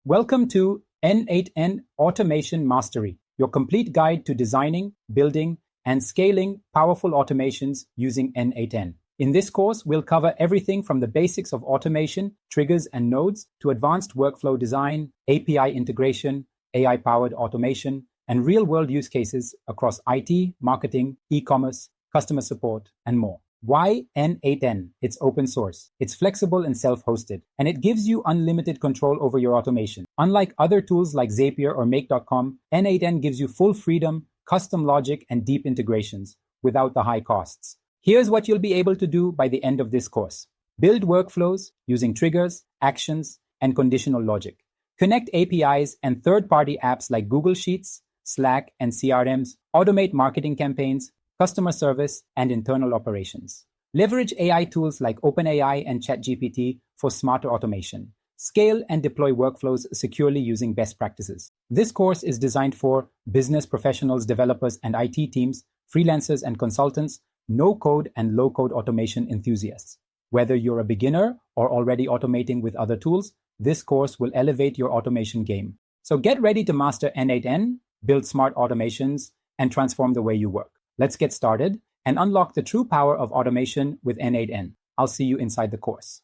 Welcome to N8n Automation Mastery, your complete guide to designing, building, and scaling powerful automations using n8n. In this course, we'll cover everything from the basics of automation, triggers and nodes, to advanced workflow design, API integration, AI-powered automation, and real-world use cases across IT, marketing, e-commerce, customer support, and more. Why n8n? It's open source, it's flexible and self-hosted, and it gives you unlimited control over your automation. Unlike other tools like Zapier or Make.com, n8n gives you full freedom, custom logic, and deep integrations without the high costs. Here's what you'll be able to do by the end of this course. Build workflows using triggers, actions, and conditional logic. Connect APIs and third-party apps like Google Sheets, Slack, and CRMs. Automate marketing campaigns, customer service, and internal operations. Leverage AI tools like OpenAI and ChatGPT for smarter automation. Scale and deploy workflows securely using best practices. This course is designed for business professionals, developers, and IT teams, freelancers and consultants, no-code and low-code automation enthusiasts. Whether you're a beginner or already automating with other tools, this course will elevate your automation game. So get ready to master n8n, build smart automations, and transform the way you work. Let's get started and unlock the true power of automation with n8n. I'll see you inside the course.